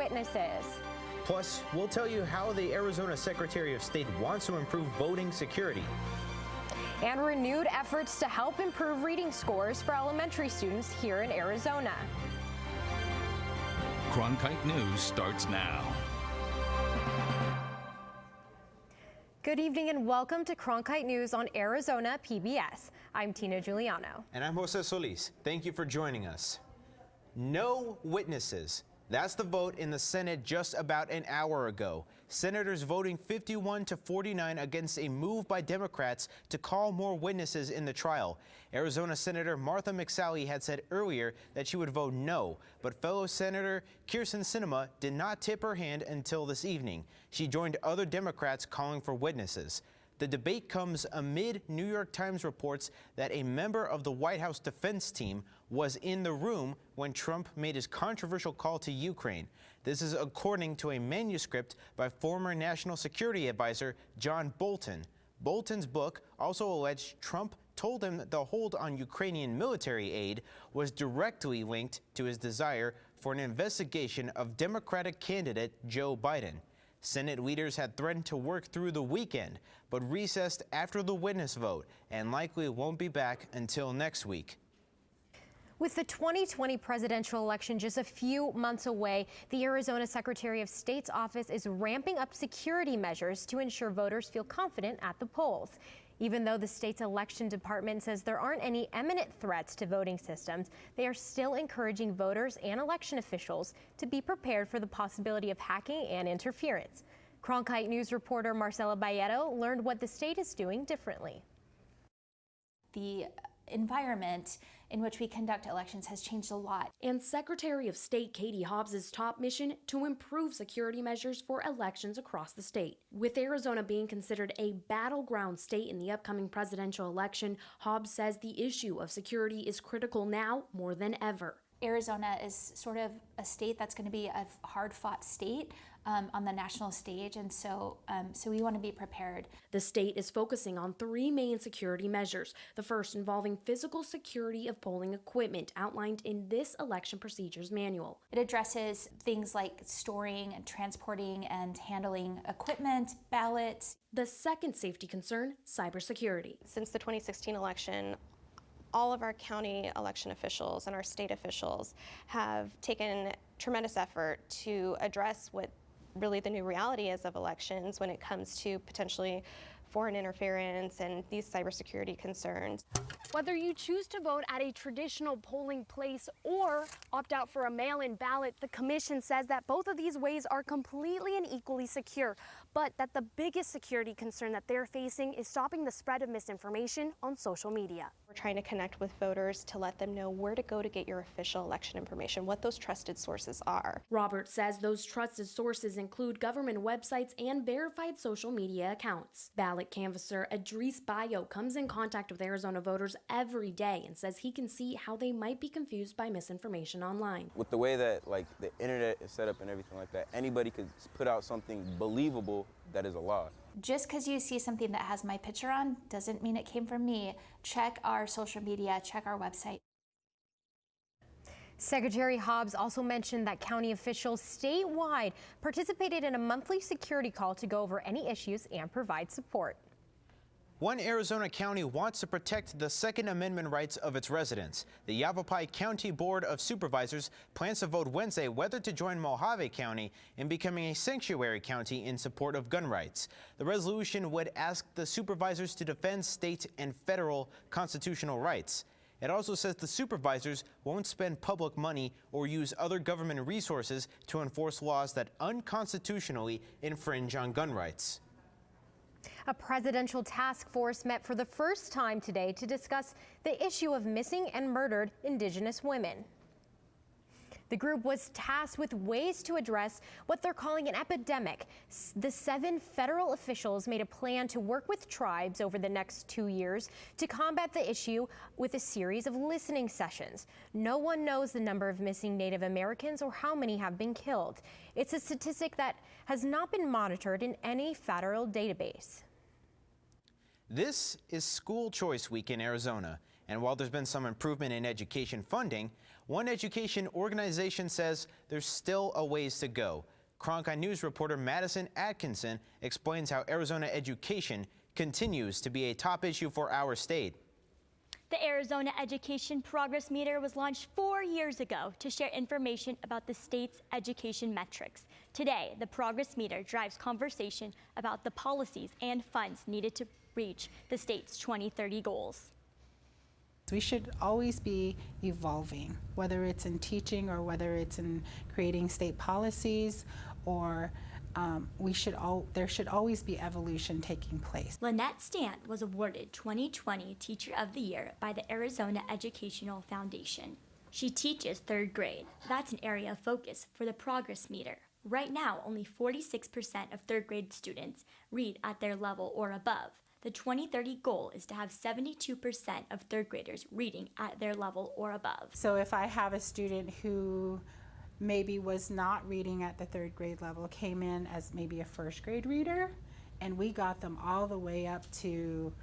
witnesses. Plus, we'll tell you how the Arizona Secretary of State wants to improve voting security. And renewed efforts to help improve reading scores for elementary students here in Arizona. Cronkite News starts now. Good evening and welcome to Cronkite News on Arizona PBS. I'm Tina Giuliano. And I'm Jose Solis. Thank you for joining us. No witnesses. That's the vote in the Senate just about an hour ago. Senators voting 51-49 against a move by Democrats to call more witnesses in the trial. Arizona Senator Martha McSally had said earlier that she would vote no, but fellow Senator Kyrsten Sinema did not tip her hand until this evening. She joined other Democrats calling for witnesses. The debate comes amid New York Times reports that a member of the White House defense team was in the room when Trump made his controversial call to Ukraine. This is according to a manuscript by former National Security Advisor John Bolton. Bolton's book also alleged Trump told him that the hold on Ukrainian military aid was directly linked to his desire for an investigation of Democratic candidate Joe Biden. Senate leaders had threatened to work through the weekend, but recessed after the witness vote and likely won't be back until next week. With the 2020 presidential election just a few months away, the Arizona Secretary of State's office is ramping up security measures to ensure voters feel confident at the polls. Even though the state's election department says there aren't any imminent threats to voting systems, they are still encouraging voters and election officials to be prepared for the possibility of hacking and interference. Cronkite News reporter Marcela Bayeto learned what the state is doing differently. The environment in which we conduct elections has changed a lot. And Secretary of State Katie Hobbs's top mission to improve security measures for elections across the state. With Arizona being considered a battleground state in the upcoming presidential election, Hobbs says the issue of security is critical now more than ever. Arizona is sort of a state that's going to be a hard-fought state on the national stage, and so we want to be prepared. The state is focusing on three main security measures. The first involving physical security of polling equipment outlined in this election procedures manual. It addresses things like storing and transporting and handling equipment, ballots. The second safety concern, cybersecurity. Since the 2016 election, all of our county election officials and our state officials have taken tremendous effort to address what really the new reality is of elections when it comes to potentially foreign interference and these cybersecurity concerns. Whether you choose to vote at a traditional polling place or opt out for a mail-in ballot, the commission says that both of these ways are completely and equally secure, but that the biggest security concern that they're facing is stopping the spread of misinformation on social media. We're trying to connect with voters to let them know where to go to get your official election information, what those trusted sources are. Robert says those trusted sources include government websites and verified social media accounts. Ballot canvasser Idris Bayo comes in contact with Arizona voters every day and says he can see how they might be confused by misinformation online. With the way that the internet is set up and everything like that, anybody could put out something believable that is a lie. Just because you see something that has my picture on doesn't mean it came from me. Check our social media, check our website. Secretary Hobbs also mentioned that county officials statewide participated in a monthly security call to go over any issues and provide support. One Arizona county wants to protect the Second Amendment rights of its residents. The Yavapai County Board of Supervisors plans to vote Wednesday whether to join Mojave County in becoming a sanctuary county in support of gun rights. The resolution would ask the supervisors to defend state and federal constitutional rights. It also says the supervisors won't spend public money or use other government resources to enforce laws that unconstitutionally infringe on gun rights. A presidential task force met for the first time today to discuss the issue of missing and murdered Indigenous women. The group was tasked with ways to address what they're calling an epidemic. The 7 federal officials made a plan to work with tribes over the next 2 years to combat the issue with a series of listening sessions. No one knows the number of missing Native Americans or how many have been killed. It's a statistic that has not been monitored in any federal database. This is School Choice Week in Arizona, and while there's been some improvement in education funding, one education organization says there's still a ways to go. Cronkite News reporter Madison Atkinson explains how Arizona education continues to be a top issue for our state. The Arizona Education Progress Meter was launched 4 years ago to share information about the state's education metrics. Today, the Progress Meter drives conversation about the policies and funds needed to reach the state's 2030 goals. We should always be evolving, whether it's in teaching or whether it's in creating state policies, or there should always be evolution taking place. Lynette Stant was awarded 2020 Teacher of the Year by the Arizona Educational Foundation. She teaches third grade. That's an area of focus for the Progress Meter. Right now, only 46% of third grade students read at their level or above. The 2030 goal is to have 72% of third graders reading at their level or above. So if I have a student who maybe was not reading at the third grade level, came in as maybe a first grade reader, and we got them all the way up to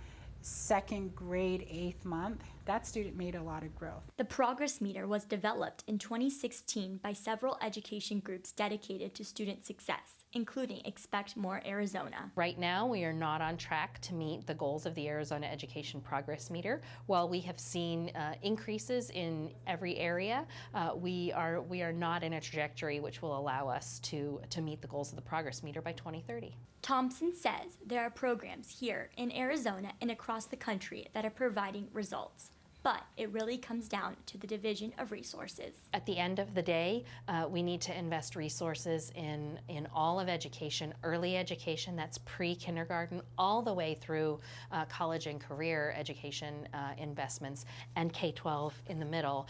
second grade, 8th month, that student made a lot of growth. The Progress Meter was developed in 2016 by several education groups dedicated to student success, including Expect More Arizona. Right now, we are not on track to meet the goals of the Arizona Education Progress Meter. While we have seen increases in every area, we are not in a trajectory which will allow us to meet the goals of the Progress Meter by 2030. Thompson says there are programs here in Arizona and across the country that are providing results. But it really comes down to the division of resources. At the end of the day, we need to invest resources in all of education, early education, that's pre-kindergarten, all the way through college and career education investments, and K-12 in the middle,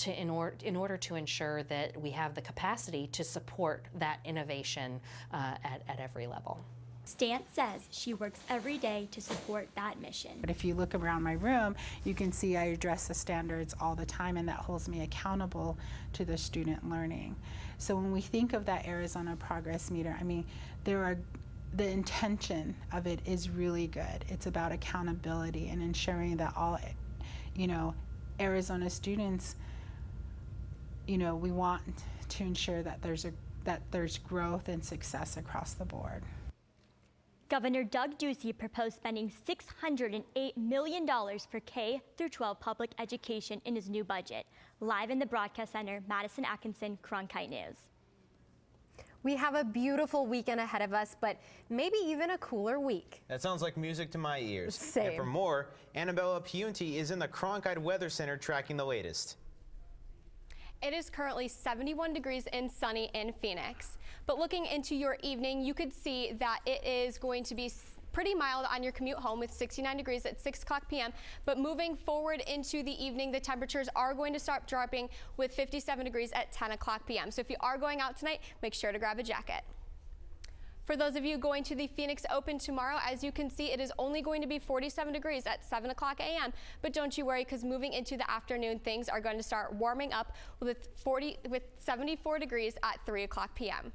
in order to ensure that we have the capacity to support that innovation at every level. Stant says she works every day to support that mission. But if you look around my room, you can see I address the standards all the time, and that holds me accountable to the student learning. So when we think of that Arizona Progress Meter, I mean, the intention of it is really good. It's about accountability and ensuring that all, Arizona students, we want to ensure that there's growth and success across the board. Governor Doug Ducey proposed spending $608 million for K-12 public education in his new budget. Live in the Broadcast Center, Madison Atkinson, Cronkite News. We have a beautiful weekend ahead of us, but maybe even a cooler week. That sounds like music to my ears. Same. And for more, Annabella Piunti is in the Cronkite Weather Center tracking the latest. It is currently 71 degrees and sunny in Phoenix. But looking into your evening, you could see that it is going to be pretty mild on your commute home with 69 degrees at 6 o'clock p.m. But moving forward into the evening, the temperatures are going to start dropping with 57 degrees at 10 o'clock p.m. So if you are going out tonight, make sure to grab a jacket. For those of you going to the Phoenix Open tomorrow, as you can see, it is only going to be 47 degrees at 7 o'clock a.m. But don't you worry, because moving into the afternoon, things are going to start warming up with 74 degrees at 3 o'clock p.m.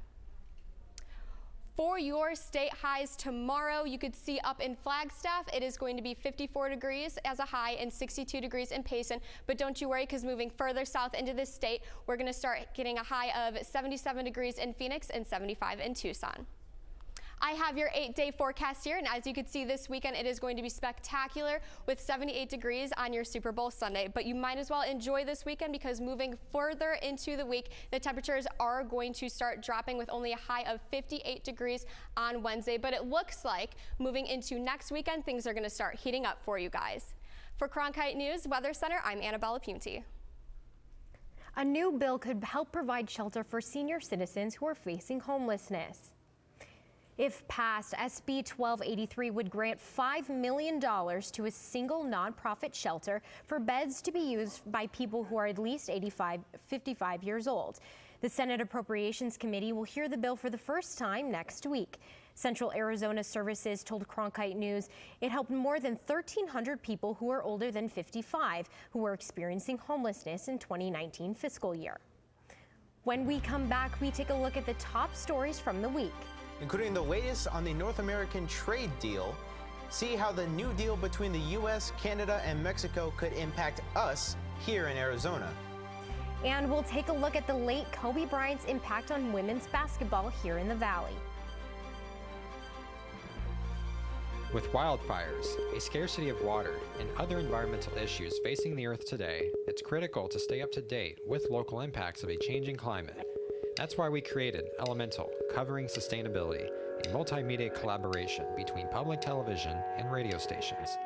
For your state highs tomorrow, you could see up in Flagstaff, it is going to be 54 degrees as a high and 62 degrees in Payson. But don't you worry, because moving further south into the state, we're going to start getting a high of 77 degrees in Phoenix and 75 in Tucson. I have your 8-day forecast here, and as you can see this weekend, it is going to be spectacular with 78 degrees on your Super Bowl Sunday. But you might as well enjoy this weekend, because moving further into the week, the temperatures are going to start dropping with only a high of 58 degrees on Wednesday. But it looks like moving into next weekend, things are going to start heating up for you guys. For Cronkite News Weather Center, I'm Annabella Piunti. A new bill could help provide shelter for senior citizens who are facing homelessness. If passed, SB 1283 would grant $5 million to a single nonprofit shelter for beds to be used by people who are at least 55 years old. The Senate Appropriations Committee will hear the bill for the first time next week. Central Arizona Services told Cronkite News it helped more than 1,300 people who are older than 55 who were experiencing homelessness in 2019 fiscal year. When we come back, we take a look at the top stories from the week, including the latest on the North American trade deal, see how the new deal between the U.S., Canada, and Mexico could impact us here in Arizona. And we'll take a look at the late Kobe Bryant's impact on women's basketball here in the Valley. With wildfires, a scarcity of water, and other environmental issues facing the Earth today, it's critical to stay up to date with local impacts of a changing climate. That's why we created Elemental, Covering Sustainability, a multimedia collaboration between public television and radio stations.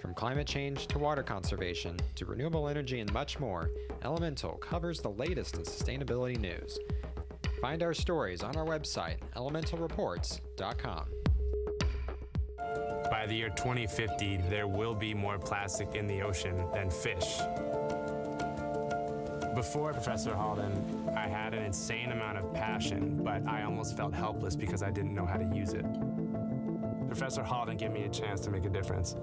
From climate change to water conservation to renewable energy and much more, Elemental covers the latest in sustainability news. Find our stories on our website, elementalreports.com. By the year 2050, there will be more plastic in the ocean than fish. Before Professor Halden, I had an insane amount of passion, but I almost felt helpless because I didn't know how to use it. Professor Halden gave me a chance to make a difference.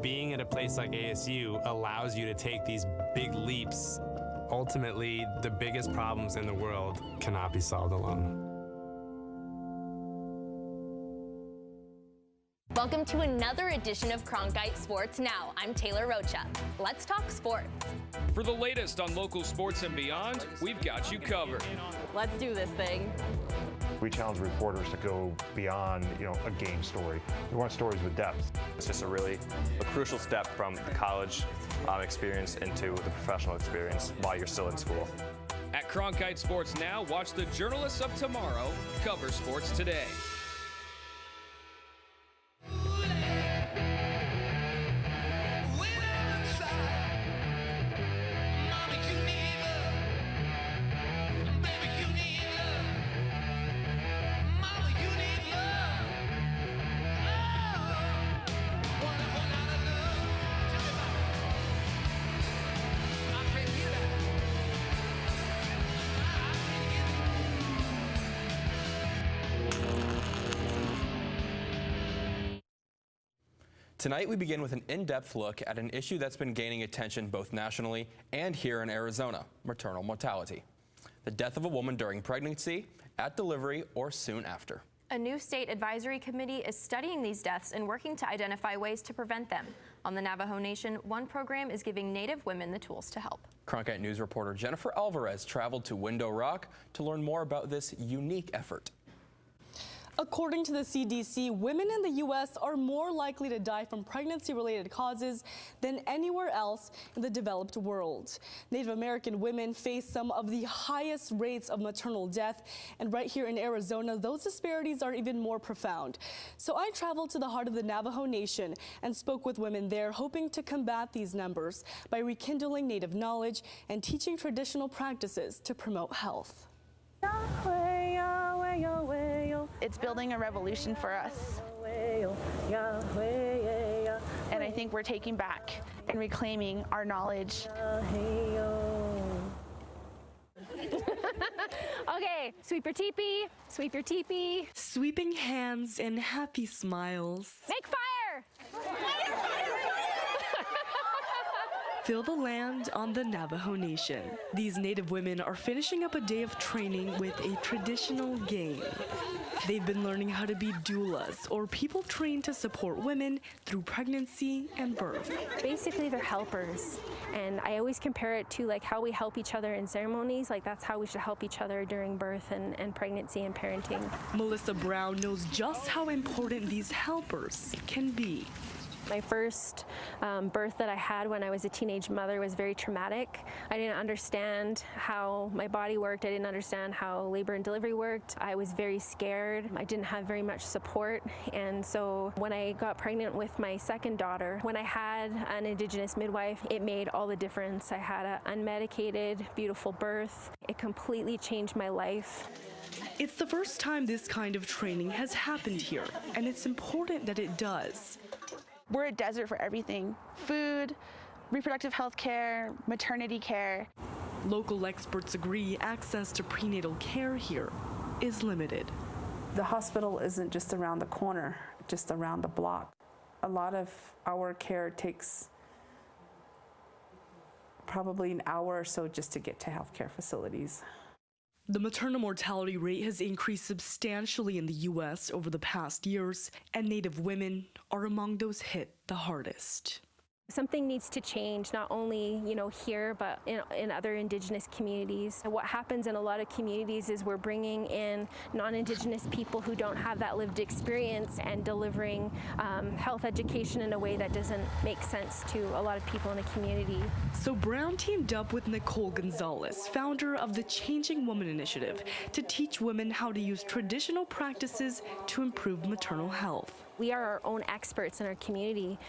Being at a place like ASU allows you to take these big leaps. Ultimately, the biggest problems in the world cannot be solved alone. Welcome to another edition of Cronkite Sports Now. I'm Taylor Rocha. Let's talk sports. For the latest on local sports and beyond, we've got you covered. Let's do this thing. We challenge reporters to go beyond, a game story. We want stories with depth. It's just a crucial step from the college experience into the professional experience while you're still in school. At Cronkite Sports Now, watch the journalists of tomorrow cover sports today. Tonight, we begin with an in-depth look at an issue that's been gaining attention both nationally and here in Arizona: maternal mortality. The death of a woman during pregnancy, at delivery, or soon after. A new state advisory committee is studying these deaths and working to identify ways to prevent them. On the Navajo Nation, one program is giving Native women the tools to help. Cronkite News reporter Jennifer Alvarez traveled to Window Rock to learn more about this unique effort. According to the CDC, women in the U.S. are more likely to die from pregnancy-related causes than anywhere else in the developed world. Native American women face some of the highest rates of maternal death, and right here in Arizona, those disparities are even more profound. So I traveled to the heart of the Navajo Nation and spoke with women there, hoping to combat these numbers by rekindling Native knowledge and teaching traditional practices to promote health. It's building a revolution for us. And I think we're taking back and reclaiming our knowledge. Okay, sweep your teepee, sweep your teepee. Sweeping hands and happy smiles. Make fire! Fill the land on the Navajo Nation. These Native women are finishing up a day of training with a traditional game. They've been learning how to be doulas, or people trained to support women through pregnancy and birth. Basically, they're helpers. And I always compare it to how we help each other in ceremonies. That's how we should help each other during birth and pregnancy and parenting. Melissa Brown knows just how important these helpers can be. My first birth that I had when I was a teenage mother was very traumatic. I didn't understand how my body worked. I didn't understand how labor and delivery worked. I was very scared. I didn't have very much support. And so when I got pregnant with my second daughter, when I had an Indigenous midwife, it made all the difference. I had an unmedicated, beautiful birth. It completely changed my life. It's the first time this kind of training has happened here, and it's important that it does. We're a desert for everything: food, reproductive health care, maternity care. Local experts agree access to prenatal care here is limited. The hospital isn't just around the corner, just around the block. A lot of our care takes probably an hour or so just to get to healthcare facilities. The maternal mortality rate has increased substantially in the U.S. over the past years, and Native women are among those hit the hardest. Something needs to change, not only, here, but in other Indigenous communities. What happens in a lot of communities is we're bringing in non-Indigenous people who don't have that lived experience and delivering health education in a way that doesn't make sense to a lot of people in the community. So Brown teamed up with Nicole Gonzalez, founder of the Changing Woman Initiative, to teach women how to use traditional practices to improve maternal health. We are our own experts in our community.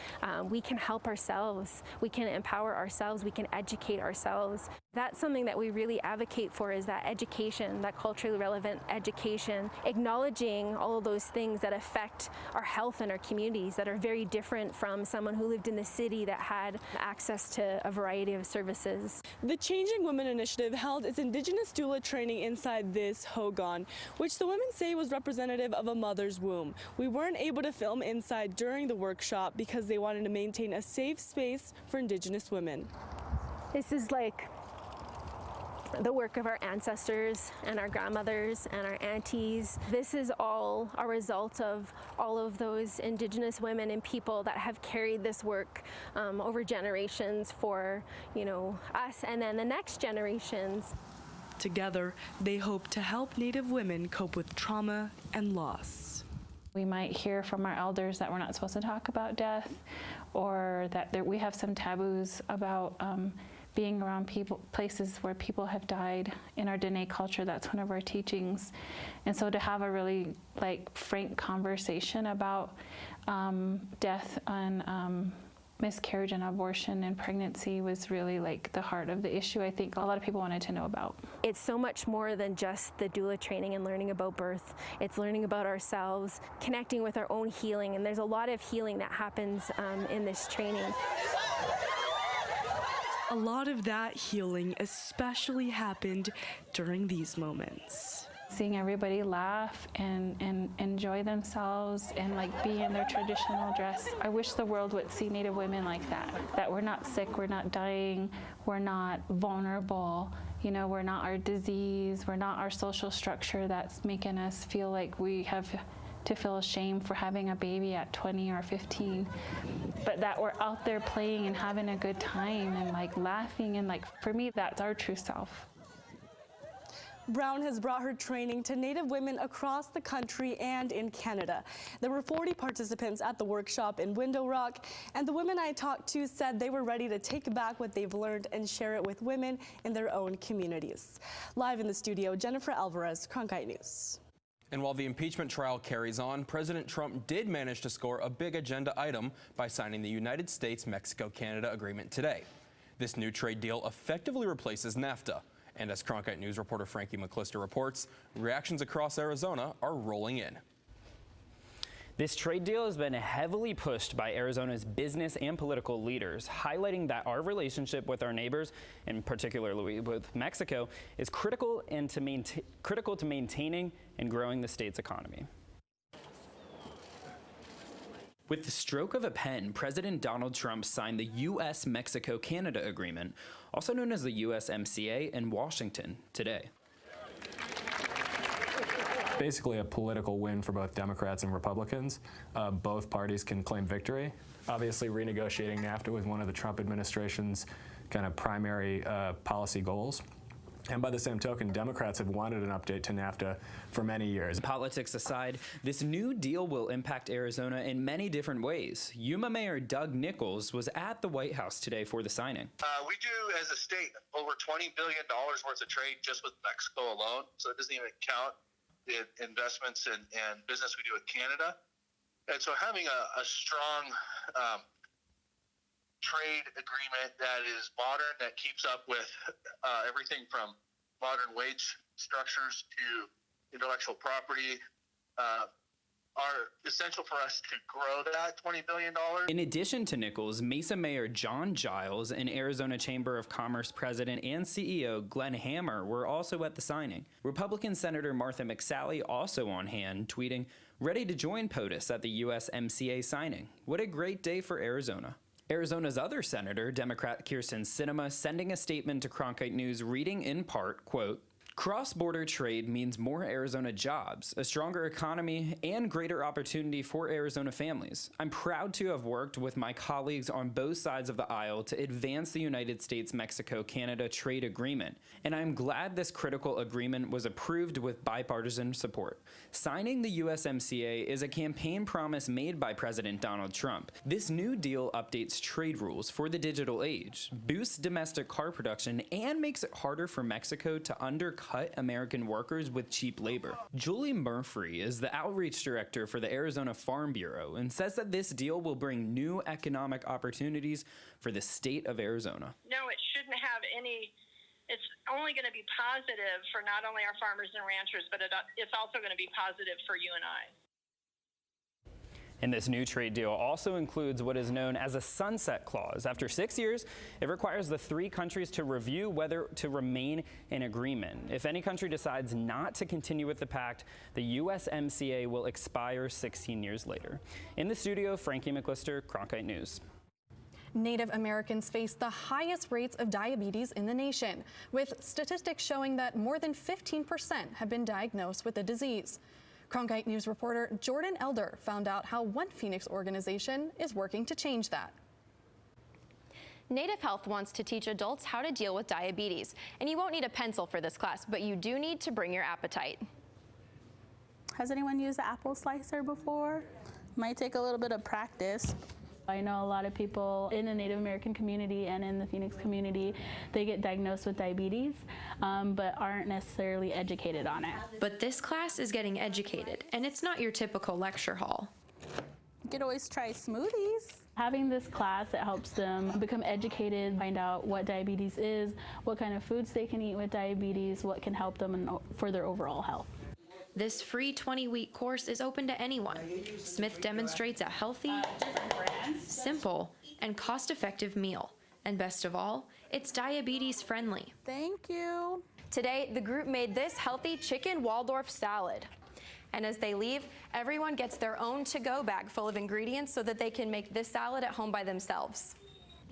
We can help ourselves. We can empower ourselves. We can educate ourselves. That's something that we really advocate for, is that education, that culturally relevant education, acknowledging all of those things that affect our health in our communities that are very different from someone who lived in the city that had access to a variety of services. The Changing Women Initiative held its Indigenous doula training inside this hogan, which the women say was representative of a mother's womb. We weren't able to film inside during the workshop because they wanted to maintain a safe space for Indigenous women. This is like the work of our ancestors and our grandmothers and our aunties. This is all a result of all of those Indigenous women and people that have carried this work over generations for, us and then the next generations. Together, they hope to help Native women cope with trauma and loss. We might hear from our elders that we're not supposed to talk about death, or that we have some taboos about being around places where people have died. In our Dene culture, that's one of our teachings. And so to have a really frank conversation about death and miscarriage and abortion and pregnancy was really the heart of the issue I think a lot of people wanted to know about. It's so much more than just the doula training and learning about birth. It's learning about ourselves, connecting with our own healing, and there's a lot of healing that happens in this training. A lot of that healing especially happened during these moments. Seeing everybody laugh and enjoy themselves and be in their traditional dress. I wish the world would see Native women like that we're not sick, we're not dying, we're not vulnerable, we're not our disease, we're not our social structure that's making us feel like we have to feel ashamed for having a baby at 20 or 15, but that we're out there playing and having a good time and laughing, and for me, that's our true self. Brown has brought her training to Native women across the country and in Canada. There were 40 participants at the workshop in Window Rock, and the women I talked to said they were ready to take back what they've learned and share it with women in their own communities. Live in the studio, Jennifer Alvarez, Cronkite News. And while the impeachment trial carries on, President Trump did manage to score a big agenda item by signing the United States-Mexico-Canada agreement today. This new trade deal effectively replaces NAFTA. And as Cronkite News reporter Frankie McClister reports, reactions across Arizona are rolling in. This trade deal has been heavily pushed by Arizona's business and political leaders, highlighting that our relationship with our neighbors, and particularly with Mexico, is critical to maintaining and growing the state's economy. With the stroke of a pen, President Donald Trump signed the U.S.-Mexico-Canada agreement, also known as the USMCA, in Washington today. Basically a political win for both Democrats and Republicans. Both parties can claim victory. Obviously, renegotiating NAFTA was one of the Trump administration's kind of primary policy goals. And by the same token, Democrats have wanted an update to NAFTA for many years. Politics aside, this new deal will impact Arizona in many different ways. Yuma Mayor Doug Nichols was at the White House today for the signing. We do, as a state, over $20 billion worth of trade just with Mexico alone, so it doesn't even count the investments and business we do with Canada. And so having a strong trade agreement that is modern, that keeps up with everything from modern wage structures to intellectual property, are essential for us to grow that $20 billion. In addition to Nichols, Mesa Mayor John Giles and Arizona Chamber of Commerce President and CEO Glenn Hammer were also at the signing. Republican Senator Martha McSally also on hand, tweeting, "Ready to join POTUS at the USMCA signing. What a great day for Arizona." Arizona's other senator, Democrat Kyrsten Sinema, sending a statement to Cronkite News reading in part, quote, Cross-border trade means more Arizona jobs, a stronger economy, and greater opportunity for Arizona families. I'm proud to have worked with my colleagues on both sides of the aisle to advance the United States-Mexico-Canada trade agreement, and I'm glad this critical agreement was approved with bipartisan support. Signing the USMCA is a campaign promise made by President Donald Trump. This new deal updates trade rules for the digital age, boosts domestic car production, and makes it harder for Mexico to undercut American workers with cheap labor. Julie Murphy is the outreach director for the Arizona Farm Bureau and says that this deal will bring new economic opportunities for the state of Arizona. No, it shouldn't have any. It's only going to be positive for not only our farmers and ranchers, but it's also going to be positive for you and I. And this new trade deal also includes what is known as a sunset clause. After 6 years, it requires the three countries to review whether to remain in agreement. If any country decides not to continue with the pact, the USMCA will expire 16 years later. In the studio, Frankie McClister, Cronkite News. Native Americans face the highest rates of diabetes in the nation, with statistics showing that more than 15% have been diagnosed with the disease. Cronkite News reporter Jordan Elder found out how one Phoenix organization is working to change that. Native Health wants to teach adults how to deal with diabetes, and you won't need a pencil for this class, but you do need to bring your appetite. Has anyone used the apple slicer before? Might take a little bit of practice. I know a lot of people in the Native American community and in the Phoenix community, they get diagnosed with diabetes, but aren't necessarily educated on it. But this class is getting educated, and it's not your typical lecture hall. You could always try smoothies. Having this class, it helps them become educated, find out what diabetes is, what kind of foods they can eat with diabetes, what can help them for their overall health. This free 20-week course is open to anyone. Smith demonstrates a healthy, simple, and cost-effective meal. And best of all, it's diabetes-friendly. Thank you. Today, the group made this healthy chicken Waldorf salad. And as they leave, everyone gets their own to-go bag full of ingredients so that they can make this salad at home by themselves.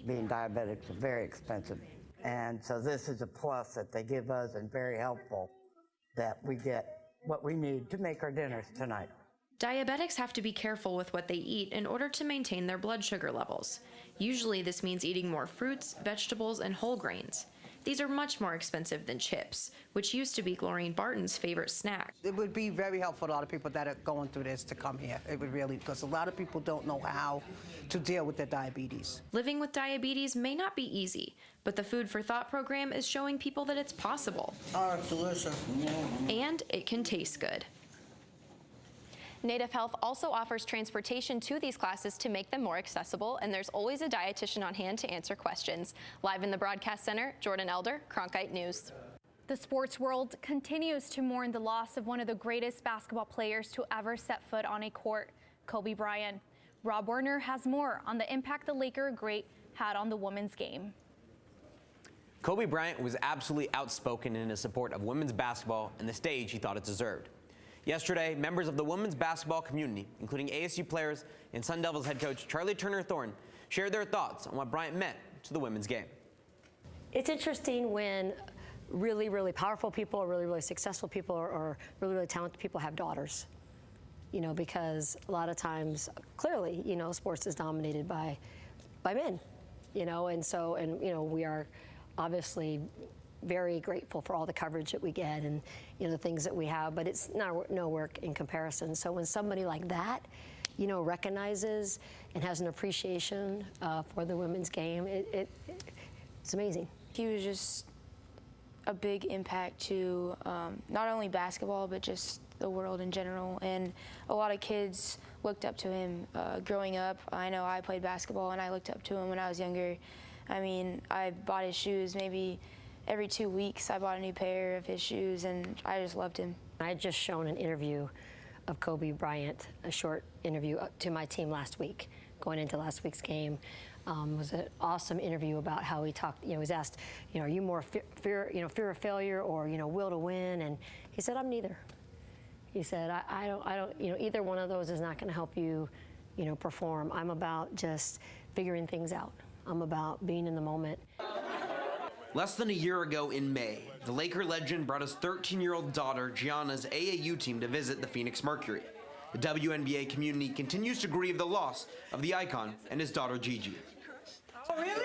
Being diabetics is very expensive. And so this is a plus that they give us and very helpful that we get what we need to make our dinners tonight. Diabetics have to be careful with what they eat in order to maintain their blood sugar levels. Usually this means eating more fruits, vegetables, and whole grains. These are much more expensive than chips, which used to be Glorine Barton's favorite snack. It would be very helpful to a lot of people that are going through this to come here. It would really, because a lot of people don't know how to deal with their diabetes. Living with diabetes may not be easy, but the Food for Thought program is showing people that it's possible. Oh, it's delicious. And it can taste good. Native Health also offers transportation to these classes to make them more accessible, and there's always a dietitian on hand to answer questions. Live in the broadcast center, Jordan Elder, Cronkite News. The sports world continues to mourn the loss of one of the greatest basketball players to ever set foot on a court, Kobe Bryant. Rob Werner has more on the impact the Laker great had on the women's game. Kobe Bryant was absolutely outspoken in his support of women's basketball and the stage he thought it deserved. Yesterday, members of the women's basketball community, including ASU players and Sun Devils head coach Charlie Turner-Thorne, shared their thoughts on what Bryant meant to the women's game. It's interesting when really, really powerful people or really, really successful people or really, really talented people have daughters. You know, because a lot of times, clearly, you know, sports is dominated by men, you know, and you know, we are obviously very grateful for all the coverage that we get and, you know, the things that we have, but it's no work in comparison. So when somebody like that, you know, recognizes and has an appreciation for the women's game, it's amazing. He was just a big impact to not only basketball, but just the world in general. And a lot of kids looked up to him growing up. I know I played basketball and I looked up to him when I was younger. I mean, I bought his shoes maybe every 2 weeks. I bought a new pair of his shoes, and I just loved him. I had just shown an interview of Kobe Bryant, a short interview to my team last week, going into last week's game. It was an awesome interview about how he talked. You know, he was asked, you know, are you more fear of failure or, you know, will to win? And he said, I'm neither. He said, I don't, you know, either one of those is not going to help you, you know, perform. I'm about just figuring things out. I'm about being in the moment. Less than a year ago in May, the Laker legend brought his 13-year-old daughter Gianna's AAU team to visit the Phoenix Mercury. The WNBA community continues to grieve the loss of the icon and his daughter Gigi. Oh, really?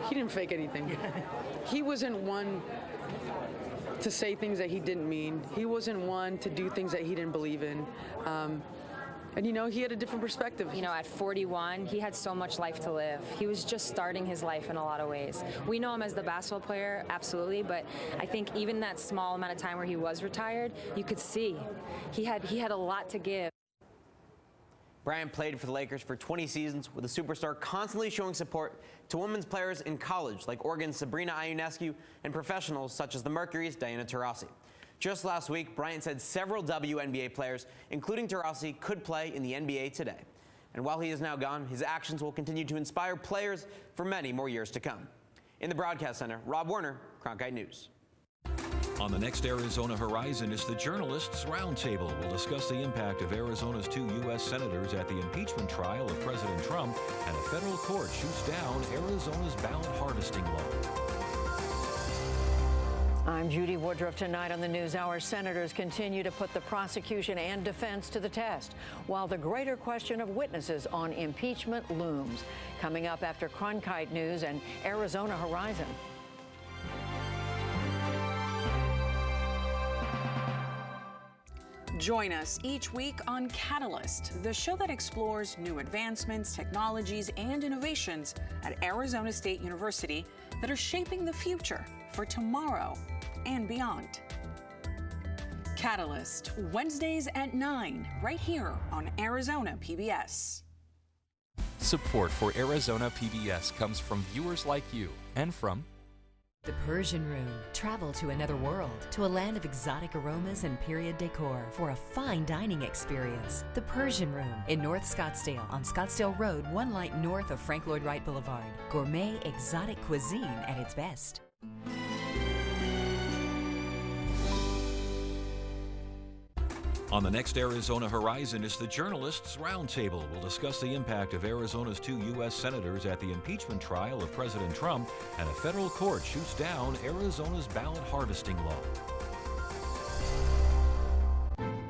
He didn't fake anything. He wasn't one to say things that he didn't mean. He wasn't one to do things that he didn't believe in. And, you know, he had a different perspective. You know, at 41, he had so much life to live. He was just starting his life in a lot of ways. We know him as the basketball player, absolutely, but I think even that small amount of time where he was retired, you could see he had a lot to give. Bryant played for the Lakers for 20 seasons, with the superstar constantly showing support to women's players in college, like Oregon's Sabrina Ionescu, and professionals such as the Mercury's Diana Taurasi. Just last week, Bryant said several WNBA players, including Taurasi, could play in the NBA today. And while he is now gone, his actions will continue to inspire players for many more years to come. In the Broadcast Center, Rob Warner, Cronkite News. On the next Arizona Horizon is the Journalists Roundtable. We'll discuss the impact of Arizona's 2 U.S. senators at the impeachment trial of President Trump, and a federal court shoots down Arizona's ballot harvesting law. I'm Judy Woodruff. Tonight on the NewsHour, senators continue to put the prosecution and defense to the test, while the greater question of witnesses on impeachment looms. Coming up after Cronkite News and Arizona Horizon. Join us each week on Catalyst, the show that explores new advancements, technologies, and innovations at Arizona State University that are shaping the future for tomorrow and beyond. Catalyst, Wednesdays at 9, right here on Arizona PBS. Support for Arizona PBS comes from viewers like you and from The Persian Room. Travel to another world, to a land of exotic aromas and period decor for a fine dining experience. The Persian Room in North Scottsdale on Scottsdale Road, 1 light north of Frank Lloyd Wright Boulevard. Gourmet exotic cuisine at its best. On the next Arizona Horizon is the Journalists Roundtable. We'll discuss the impact of Arizona's 2 U.S. senators at the impeachment trial of President Trump, and a federal court shoots down Arizona's ballot harvesting law.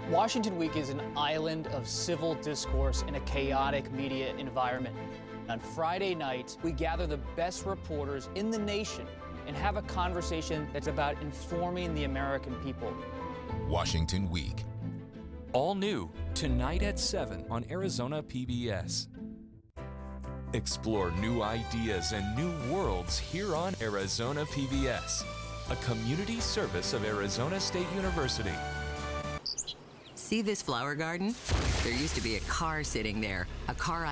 Washington Week is an island of civil discourse in a chaotic media environment. On Friday nights, we gather the best reporters in the nation and have a conversation that's about informing the American people. Washington Week. All new tonight at 7 on Arizona PBS. Explore new ideas and new worlds here on Arizona PBS, a community service of Arizona State University. See this flower garden? There used to be a car sitting there, a car I